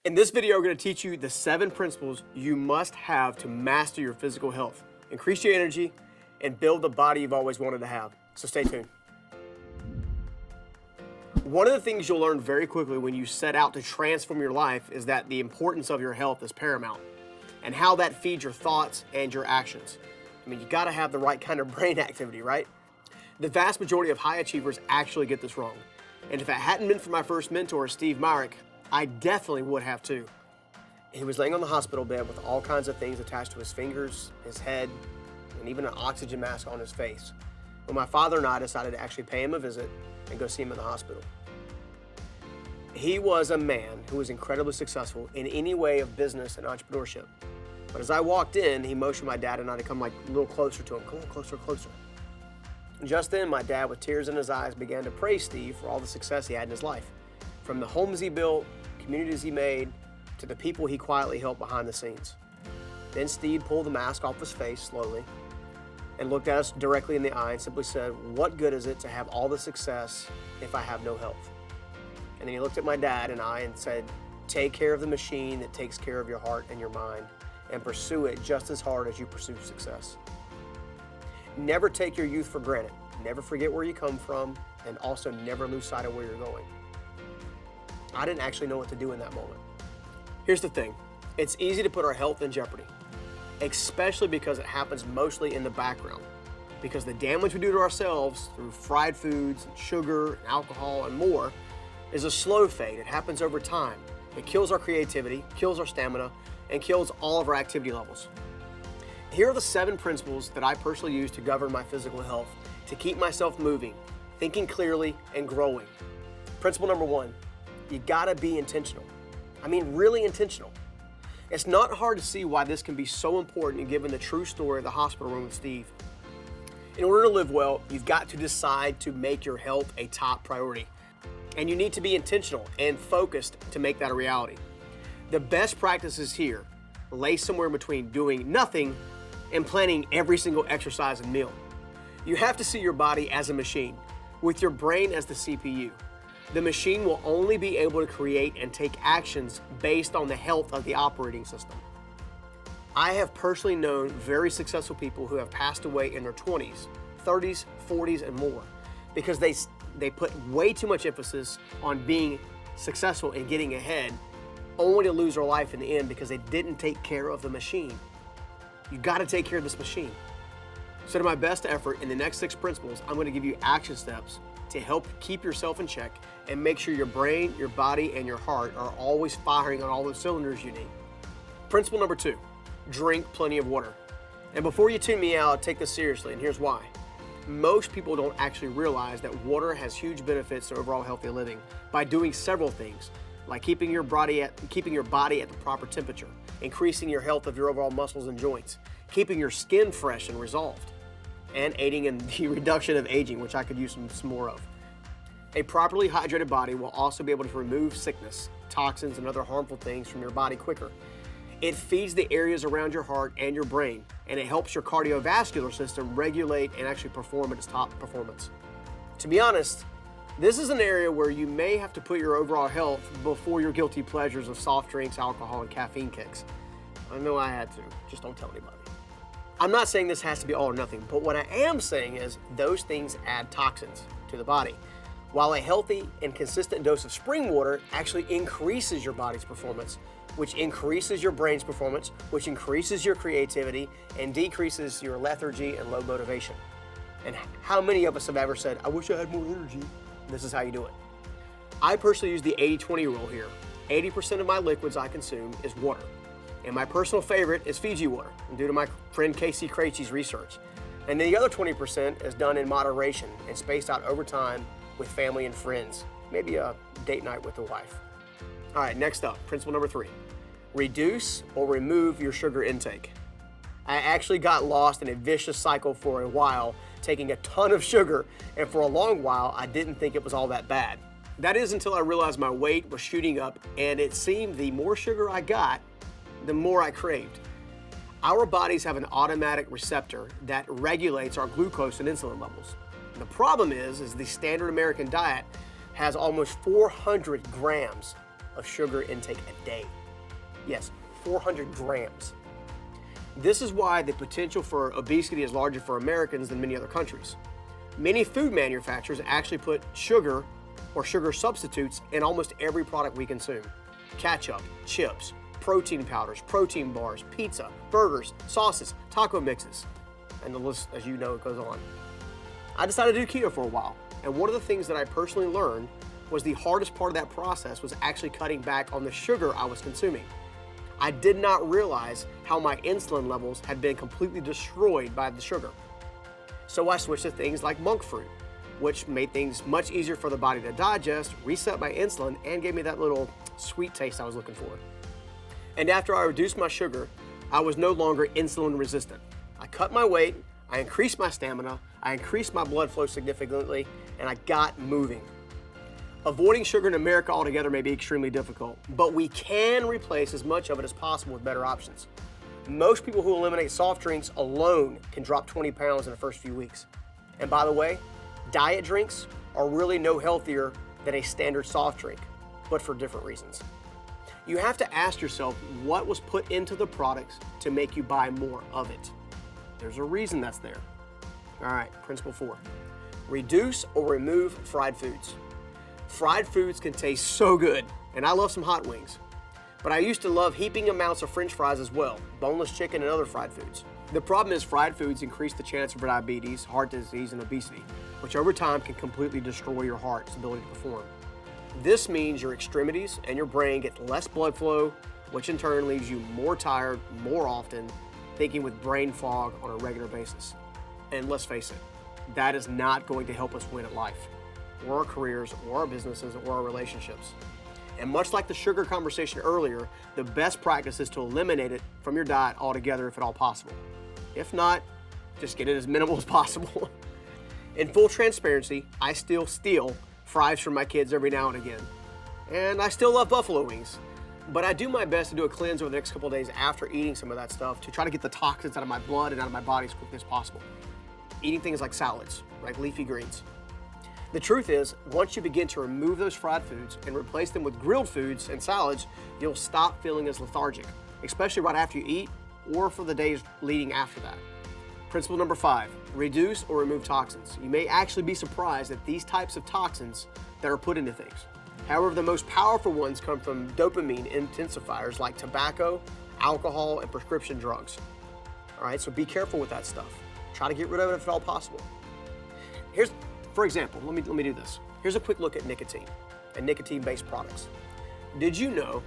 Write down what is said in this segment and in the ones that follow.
In this video, we're going to teach you the 7 principles you must have to master your physical health, increase your energy, and build the body you've always wanted to have. So stay tuned. One of the things you'll learn very quickly when you set out to transform your life is that the importance of your health is paramount and how that feeds your thoughts and your actions. I mean, you got to have the right kind of brain activity, right? The vast majority of high achievers actually get this wrong. And if it hadn't been for my first mentor, Steve Myrick, I definitely would have too. He was laying on the hospital bed with all kinds of things attached to his fingers, his head, and even an oxygen mask on his face, when my father and I decided to actually pay him a visit and go see him in the hospital. He was a man who was incredibly successful in any way of business and entrepreneurship. But as I walked in, he motioned my dad and I to come like a little closer to him. Come on, closer, closer. Just then, my dad, with tears in his eyes, began to praise Steve for all the success he had in his life. From the homes he built, communities he made, to the people he quietly helped behind the scenes. Then Steve pulled the mask off his face slowly and looked at us directly in the eye and simply said, "What good is it to have all the success if I have no health?" And then he looked at my dad and I and said, "Take care of the machine that takes care of your heart and your mind, and pursue it just as hard as you pursue success. Never take your youth for granted. Never forget where you come from, and also never lose sight of where you're going." I didn't actually know what to do in that moment. Here's the thing. It's easy to put our health in jeopardy, especially because it happens mostly in the background. Because the damage we do to ourselves through fried foods, and sugar, and alcohol, and more is a slow fade. It happens over time. It kills our creativity, kills our stamina, and kills all of our activity levels. Here are the 7 principles that I personally use to govern my physical health, to keep myself moving, thinking clearly, and growing. Principle number 1, you gotta be intentional. I mean, really intentional. It's not hard to see why this can be so important given the true story of the hospital room with Steve. In order to live well, you've got to decide to make your health a top priority. And you need to be intentional and focused to make that a reality. The best practices here lay somewhere between doing nothing and planning every single exercise and meal. You have to see your body as a machine, with your brain as the CPU. The machine will only be able to create and take actions based on the health of the operating system. I have personally known very successful people who have passed away in their 20s, 30s, 40s, and more because they put way too much emphasis on being successful and getting ahead, only to lose their life in the end because they didn't take care of the machine. You got to take care of this machine. So to my best effort, in the next 6 principles, I'm going to give you action steps to help keep yourself in check and make sure your brain, your body, and your heart are always firing on all the cylinders you need. Principle number 2, drink plenty of water. And before you tune me out, take this seriously, and here's why. Most people don't actually realize that water has huge benefits to overall healthy living by doing several things, like keeping your body at the proper temperature, increasing your health of your overall muscles and joints, keeping your skin fresh and resolved, and aiding in the reduction of aging, which I could use some more of. A properly hydrated body will also be able to remove sickness, toxins, and other harmful things from your body quicker. It feeds the areas around your heart and your brain, and it helps your cardiovascular system regulate and actually perform at its top performance. To be honest, this is an area where you may have to put your overall health before your guilty pleasures of soft drinks, alcohol, and caffeine kicks. I know I had to, just don't tell anybody. I'm not saying this has to be all or nothing, but what I am saying is those things add toxins to the body, while a healthy and consistent dose of spring water actually increases your body's performance, which increases your brain's performance, which increases your creativity, and decreases your lethargy and low motivation. And how many of us have ever said, "I wish I had more energy"? This is how you do it. I personally use the 80-20 rule here. 80% of my liquids I consume is water. And my personal favorite is Fiji water, due to my friend Casey Krejci's research. And then the other 20% is done in moderation and spaced out over time with family and friends, maybe a date night with the wife. All right, next up, principle number 3, reduce or remove your sugar intake. I actually got lost in a vicious cycle for a while, taking a ton of sugar, and for a long while, I didn't think it was all that bad. That is until I realized my weight was shooting up, and it seemed the more sugar I got, the more I craved. Our bodies have an automatic receptor that regulates our glucose and insulin levels. And the problem is the standard American diet has almost 400 grams of sugar intake a day. Yes, 400 grams. This is why the potential for obesity is larger for Americans than many other countries. Many food manufacturers actually put sugar or sugar substitutes in almost every product we consume. Ketchup, chips, protein powders, protein bars, pizza, burgers, sauces, taco mixes, and the list, as you know, goes on. I decided to do keto for a while, and one of the things that I personally learned was the hardest part of that process was actually cutting back on the sugar I was consuming. I did not realize how my insulin levels had been completely destroyed by the sugar. So I switched to things like monk fruit, which made things much easier for the body to digest, reset my insulin, and gave me that little sweet taste I was looking for. And after I reduced my sugar, I was no longer insulin resistant. I cut my weight, I increased my stamina, I increased my blood flow significantly, and I got moving. Avoiding sugar in America altogether may be extremely difficult, but we can replace as much of it as possible with better options. Most people who eliminate soft drinks alone can drop 20 pounds in the first few weeks. And by the way, diet drinks are really no healthier than a standard soft drink, but for different reasons. You have to ask yourself what was put into the products to make you buy more of it. There's a reason that's there. All right, principle 4. Reduce or remove fried foods. Fried foods can taste so good, and I love some hot wings. But I used to love heaping amounts of French fries as well, boneless chicken and other fried foods. The problem is fried foods increase the chance of diabetes, heart disease, and obesity, which over time can completely destroy your heart's ability to perform. This means your extremities and your brain get less blood flow, which in turn leaves you more tired more often, thinking with brain fog on a regular basis. And let's face it, that is not going to help us win at life, or our careers, or our businesses, or our relationships. And much like the sugar conversation earlier, the best practice is to eliminate it from your diet altogether if at all possible. If not, just get it as minimal as possible. In full transparency, I still steal fries from my kids every now and again. And I still love buffalo wings. But I do my best to do a cleanse over the next couple of days after eating some of that stuff to try to get the toxins out of my blood and out of my body as quickly as possible. Eating things like salads, like leafy greens. The truth is, once you begin to remove those fried foods and replace them with grilled foods and salads, you'll stop feeling as lethargic, especially right after you eat or for the days leading after that. Principle number 5, reduce or remove toxins. You may actually be surprised at these types of toxins that are put into things. However, the most powerful ones come from dopamine intensifiers like tobacco, alcohol, and prescription drugs. All right, so be careful with that stuff. Try to get rid of it if at all possible. For example, let me do this. Here's a quick look at nicotine and nicotine-based products. Did you know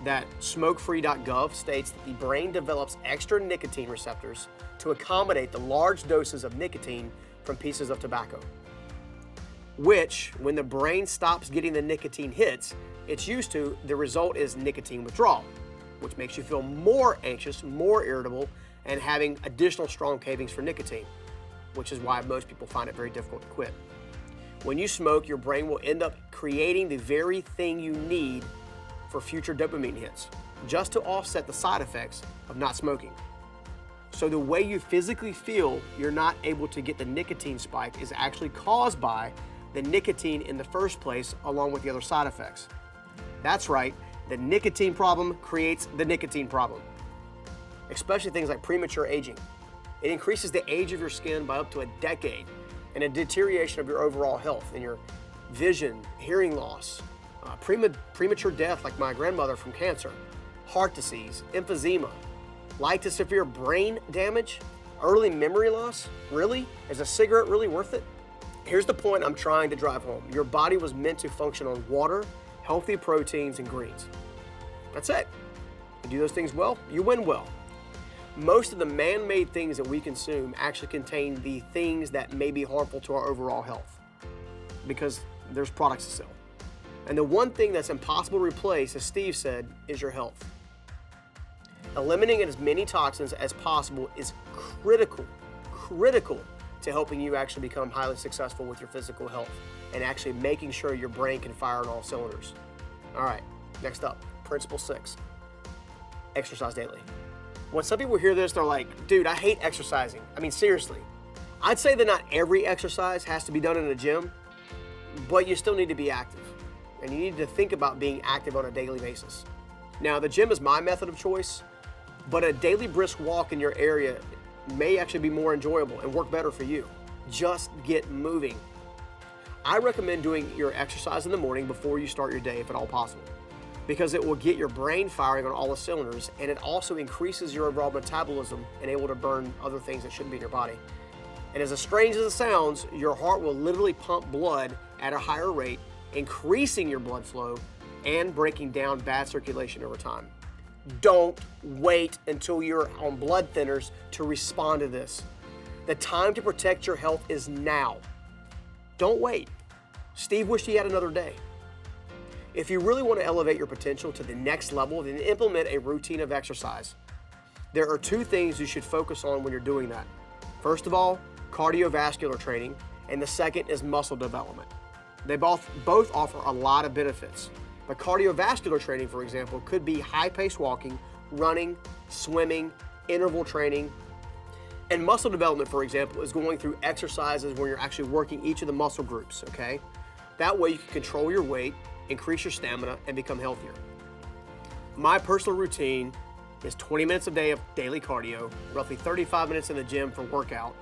that smokefree.gov states that the brain develops extra nicotine receptors to accommodate the large doses of nicotine from pieces of tobacco? Which, when the brain stops getting the nicotine hits it's used to, the result is nicotine withdrawal, which makes you feel more anxious, more irritable, and having additional strong cravings for nicotine, which is why most people find it very difficult to quit. When you smoke, your brain will end up creating the very thing you need for future dopamine hits, just to offset the side effects of not smoking. So the way you physically feel you're not able to get the nicotine spike is actually caused by the nicotine in the first place, along with the other side effects. That's right, the nicotine problem creates the nicotine problem, especially things like premature aging. It increases the age of your skin by up to a decade, and a deterioration of your overall health and your vision, hearing loss, premature death like my grandmother from cancer, heart disease, emphysema, light to severe brain damage, early memory loss. Really? Is a cigarette really worth it? Here's the point I'm trying to drive home. Your body was meant to function on water, healthy proteins, and greens. That's it. You do those things well, you win well. Most of the man-made things that we consume actually contain the things that may be harmful to our overall health because there's products to sell. And the one thing that's impossible to replace, as Steve said, is your health. Eliminating as many toxins as possible is critical to helping you actually become highly successful with your physical health and actually making sure your brain can fire on all cylinders. All right, next up, principle 6, exercise daily. When some people hear this, they're like, dude, I hate exercising. I mean, seriously. I'd say that not every exercise has to be done in a gym, but you still need to be active. and you need to think about being active on a daily basis. Now, the gym is my method of choice, but a daily brisk walk in your area may actually be more enjoyable and work better for you. Just get moving. I recommend doing your exercise in the morning before you start your day if at all possible, because it will get your brain firing on all the cylinders, and it also increases your overall metabolism and able to burn other things that shouldn't be in your body. And as strange as it sounds, your heart will literally pump blood at a higher rate, increasing your blood flow and breaking down bad circulation over time. Don't wait until you're on blood thinners to respond to this. The time to protect your health is now. Don't wait. Steve wished he had another day. If you really want to elevate your potential to the next level, then implement a routine of exercise. There are two things you should focus on when you're doing that. First of all, cardiovascular training, and the second is muscle development. They both offer a lot of benefits. But cardiovascular training, for example, could be high-paced walking, running, swimming, interval training. And muscle development, for example, is going through exercises where you're actually working each of the muscle groups, okay? That way you can control your weight, increase your stamina, and become healthier. My personal routine is 20 minutes a day of daily cardio, roughly 35 minutes in the gym for workout,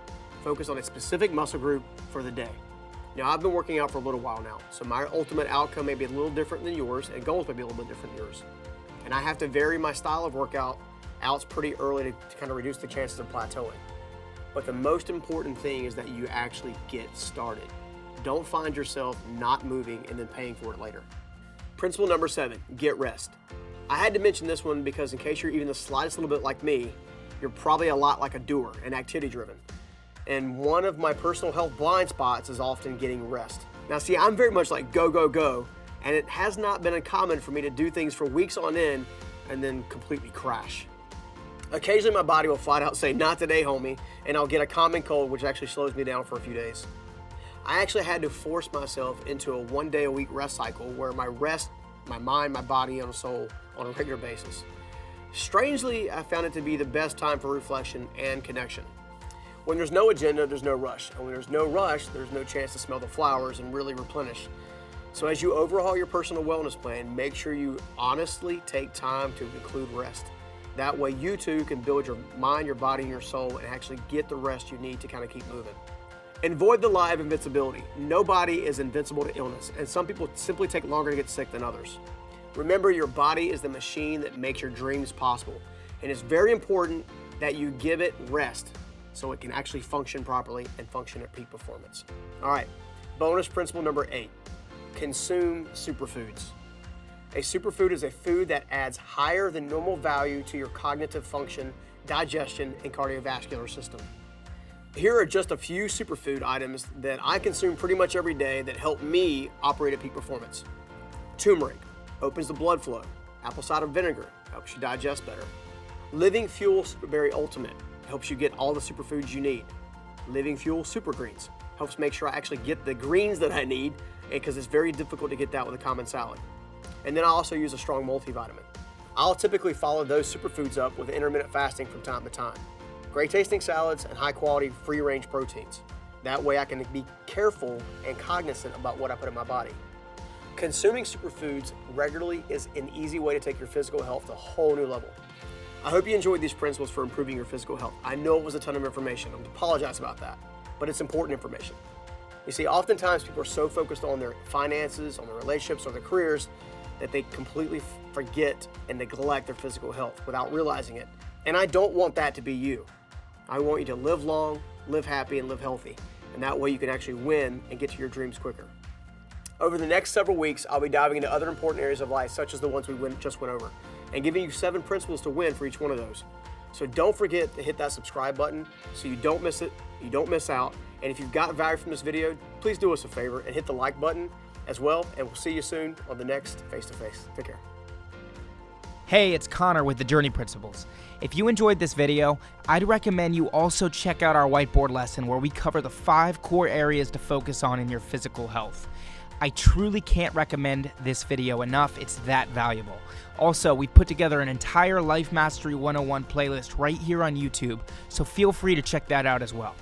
focus on a specific muscle group for the day. Now, I've been working out for a little while now, so my ultimate outcome may be a little different than yours, and goals may be a little bit different than yours. And I have to vary my style of workout outs pretty early to kind of reduce the chances of plateauing. But the most important thing is that you actually get started. Don't find yourself not moving and then paying for it later. Principle number 7, get rest. I had to mention this one because in case you're even the slightest little bit like me, you're probably a lot like a doer and activity driven. And one of my personal health blind spots is often getting rest. Now see, I'm very much like go, go, go, and it has not been uncommon for me to do things for weeks on end and then completely crash. Occasionally my body will flat out say, not today, homie, and I'll get a common cold, which actually slows me down for a few days. I actually had to force myself into a 1 day a week rest cycle where I rest my mind, my body, and soul on a regular basis. Strangely, I found it to be the best time for reflection and connection. When there's no agenda, there's no rush. And when there's no rush, there's no chance to smell the flowers and really replenish. So as you overhaul your personal wellness plan, make sure you honestly take time to include rest. That way you too can build your mind, your body, and your soul and actually get the rest you need to kind of keep moving. Avoid the lie of invincibility. Nobody is invincible to illness, and some people simply take longer to get sick than others. Remember, your body is the machine that makes your dreams possible, and it's very important that you give it rest so it can actually function properly and function at peak performance. All right, bonus principle number 8, consume superfoods. A superfood is a food that adds higher than normal value to your cognitive function, digestion, and cardiovascular system. Here are just a few superfood items that I consume pretty much every day that help me operate at peak performance. Turmeric opens the blood flow. Apple cider vinegar helps you digest better. Living Fuel Superberry Ultimate helps you get all the superfoods you need. Living Fuel Super Greens helps make sure I actually get the greens that I need, because it's very difficult to get that with a common salad. And then I also use a strong multivitamin. I'll typically follow those superfoods up with intermittent fasting from time to time. Great tasting salads and high quality free range proteins. That way I can be careful and cognizant about what I put in my body. Consuming superfoods regularly is an easy way to take your physical health to a whole new level. I hope you enjoyed these principles for improving your physical health. I know it was a ton of information. I apologize about that, but it's important information. You see, oftentimes people are so focused on their finances, on their relationships, or their careers that they completely forget and neglect their physical health without realizing it. And I don't want that to be you. I want you to live long, live happy, and live healthy. And that way you can actually win and get to your dreams quicker. Over the next several weeks, I'll be diving into other important areas of life, such as the ones we just went over, and giving you 7 principles to win for each one of those. So don't forget to hit that subscribe button so you don't miss it, you don't miss out. And if you've got value from this video, please do us a favor and hit the like button as well. And we'll see you soon on the next Face to Face. Take care. Hey, it's Connor with the Journey Principles. If you enjoyed this video, I'd recommend you also check out our whiteboard lesson where we cover the 5 core areas to focus on in your physical health. I truly can't recommend this video enough. It's that valuable. Also, we put together an entire Life Mastery 101 playlist right here on YouTube, so feel free to check that out as well.